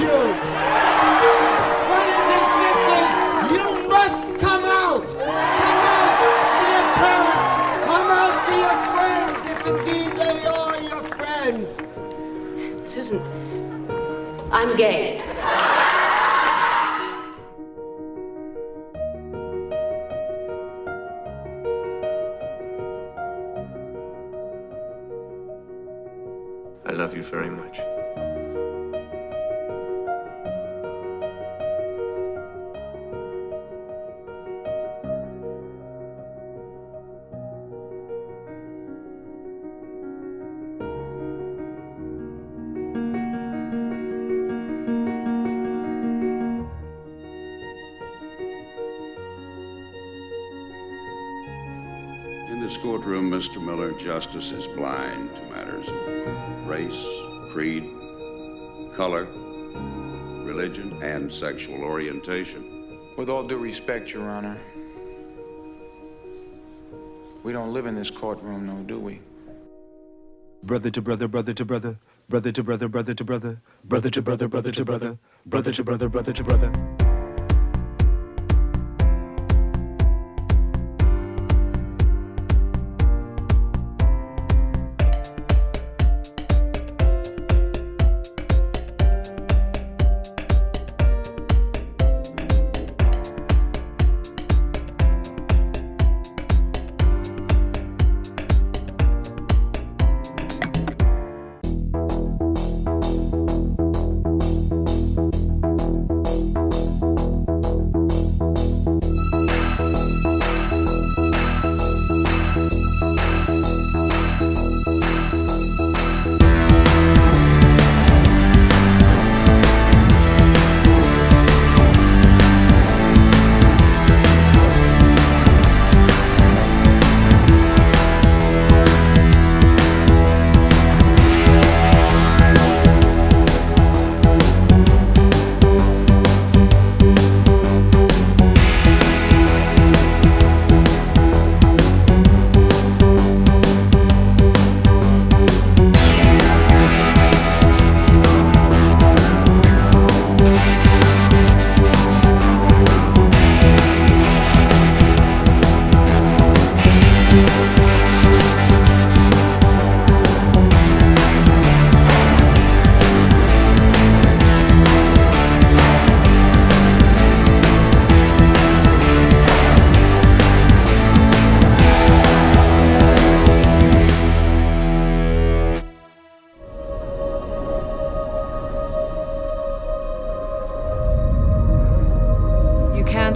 you. Brothers and sisters, you must come out. Come out to your parents. Come out to your friends, if indeed they are your friends. Susan, I'm gay. I love you very much. In this courtroom, Mr. Miller, justice is blind to matters of race, creed, color, religion, and sexual orientation. With all due respect, Your Honor, we don't live in this courtroom, no, do we? Brother to brother, brother to brother, brother to brother, brother to brother, brother to brother, brother to brother, brother to brother, brother to brother.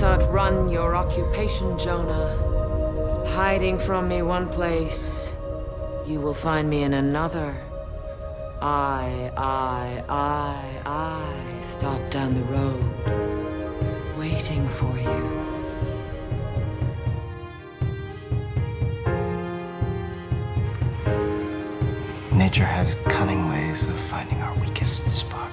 Outrun your occupation, Jonah. Hiding from me one place, you will find me in another. I stop down the road, waiting for you. Nature has cunning ways of finding our weakest spot.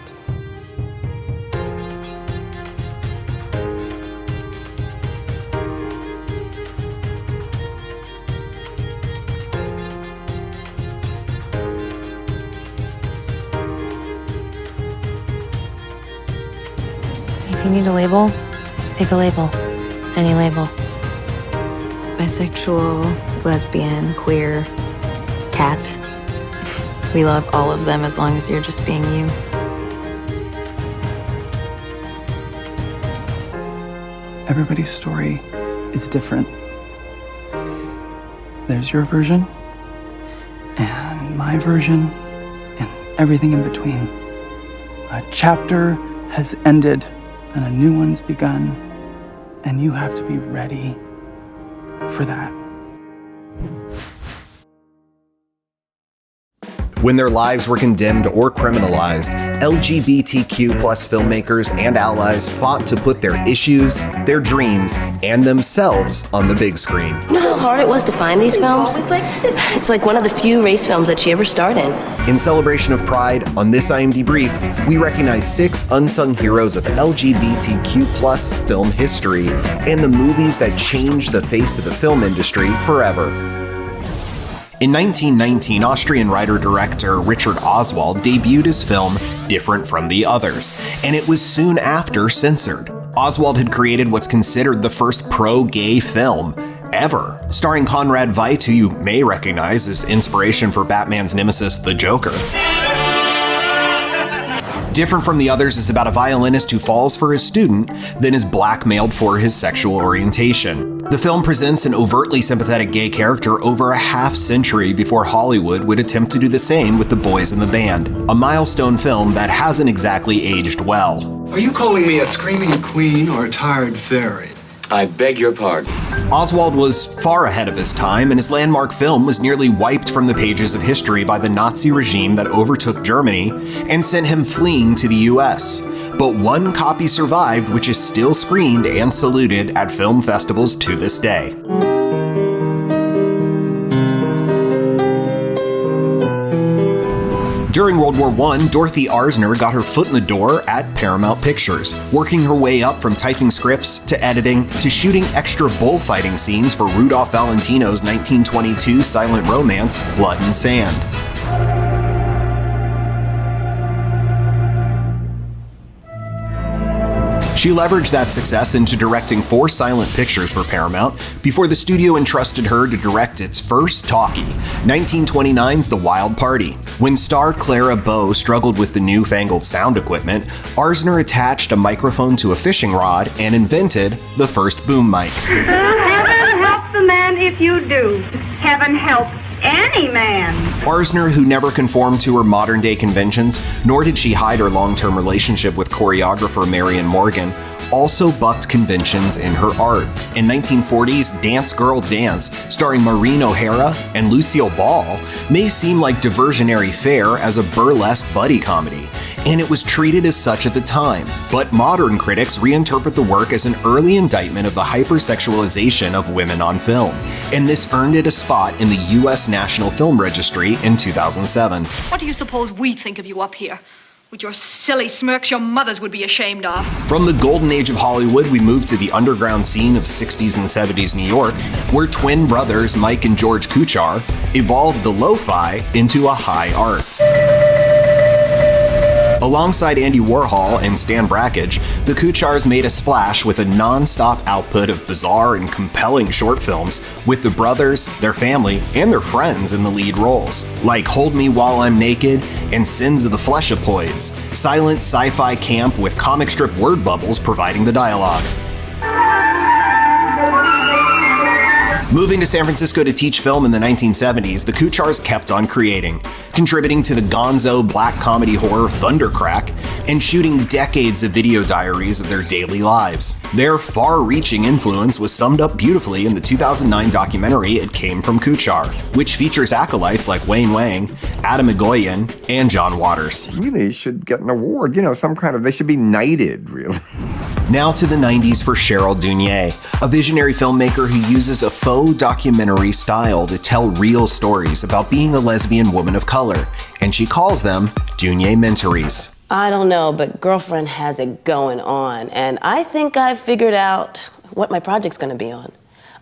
If you need a label, pick a label. Any label. Bisexual, lesbian, queer, cat. We love all of them as long as you're just being you. Everybody's story is different. There's your version, and my version, and everything in between. A chapter has ended, and a new one's begun, and you have to be ready for that. When their lives were condemned or criminalized, LGBTQ+ filmmakers and allies fought to put their issues, their dreams, and themselves on the big screen. You know how hard it was to find these films? It's like one of the few race films that she ever starred in. In celebration of Pride, on this IMDb Brief, we recognize 6 unsung heroes of LGBTQ+ film history and the movies that changed the face of the film industry forever. In 1919, Austrian writer-director Richard Oswald debuted his film Different from the Others, and it was soon after censored. Oswald had created what's considered the first pro-gay film ever, starring Conrad Veidt, who you may recognize as inspiration for Batman's nemesis, the Joker. Different from the Others is about a violinist who falls for his student, then is blackmailed for his sexual orientation. The film presents an overtly sympathetic gay character over a half-century before Hollywood would attempt to do the same with The Boys in the Band, a milestone film that hasn't exactly aged well. Are you calling me a screaming queen or a tired fairy? I beg your pardon. Oswald was far ahead of his time, and his landmark film was nearly wiped from the pages of history by the Nazi regime that overtook Germany and sent him fleeing to the US. But one copy survived, which is still screened and saluted at film festivals to this day. During World War I, Dorothy Arzner got her foot in the door at Paramount Pictures, working her way up from typing scripts to editing to shooting extra bullfighting scenes for Rudolph Valentino's 1922 silent romance, Blood and Sand. She leveraged that success into directing 4 silent pictures for Paramount before the studio entrusted her to direct its first talkie, 1929's The Wild Party. When star Clara Bow struggled with the newfangled sound equipment, Arzner attached a microphone to a fishing rod and invented the first boom mic. Heaven help the man if you do. Heaven help any man. Arzner, who never conformed to her modern-day conventions, nor did she hide her long-term relationship with choreographer Marion Morgan, also bucked conventions in her art. In 1940's Dance Girl Dance, starring Maureen O'Hara and Lucille Ball, may seem like diversionary fare as a burlesque buddy comedy, and it was treated as such at the time. But modern critics reinterpret the work as an early indictment of the hypersexualization of women on film, and this earned it a spot in the U.S. National Film Registry in 2007. What do you suppose we think of you up here? With your silly smirks your mothers would be ashamed of. From the golden age of Hollywood, we move to the underground scene of 60s and 70s New York, where twin brothers Mike and George Kuchar evolved the lo-fi into a high art. Alongside Andy Warhol and Stan Brakhage, the Kuchars made a splash with a non-stop output of bizarre and compelling short films with the brothers, their family, and their friends in the lead roles, like Hold Me While I'm Naked and Sins of the Fleshopoids, silent sci-fi camp with comic strip word bubbles providing the dialogue. Moving to San Francisco to teach film in the 1970s, the Kuchars kept on creating, contributing to the gonzo black comedy horror Thundercrack, and shooting decades of video diaries of their daily lives. Their far-reaching influence was summed up beautifully in the 2009 documentary It Came From Kuchar, which features acolytes like Wayne Wang, Adam Egoyan, and John Waters. Really should get an award, they should be knighted, really. Now to the 90s for Cheryl Dunye, a visionary filmmaker who uses a faux documentary style to tell real stories about being a lesbian woman of color, and she calls them Dunye-mentories. I don't know, but girlfriend has it going on, and I think I've figured out what my project's gonna be on.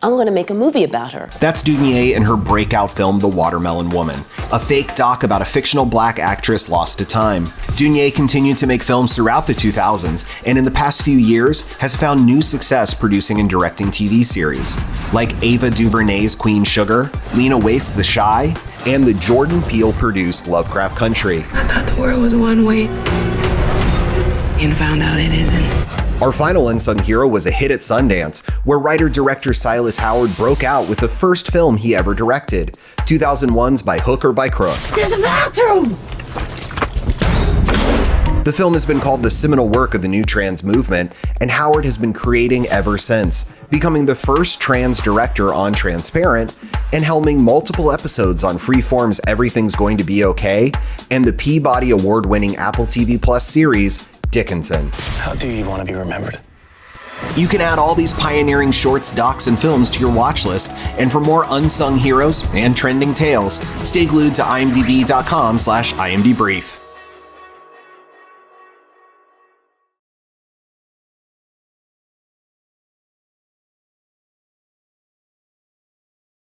I'm gonna make a movie about her. That's Dunye in her breakout film, The Watermelon Woman, a fake doc about a fictional black actress lost to time. Dunye continued to make films throughout the 2000s, and in the past few years has found new success producing and directing TV series, like Ava DuVernay's Queen Sugar, Lena Waithe's The Shy, and the Jordan Peele-produced Lovecraft Country. I thought the world was one way, and found out it isn't. Our final unsung hero was a hit at Sundance, where writer-director Silas Howard broke out with the first film he ever directed, 2001's By Hook or By Crook. There's a bathroom! The film has been called the seminal work of the new trans movement, and Howard has been creating ever since, becoming the first trans director on Transparent, and helming multiple episodes on Freeform's Everything's Going to Be Okay, and the Peabody Award-winning Apple TV Plus series, Dickinson. How do you want to be remembered? You can add all these pioneering shorts, docs, and films to your watch list, and for more unsung heroes and trending tales, stay glued to imdb.com/imdbrief.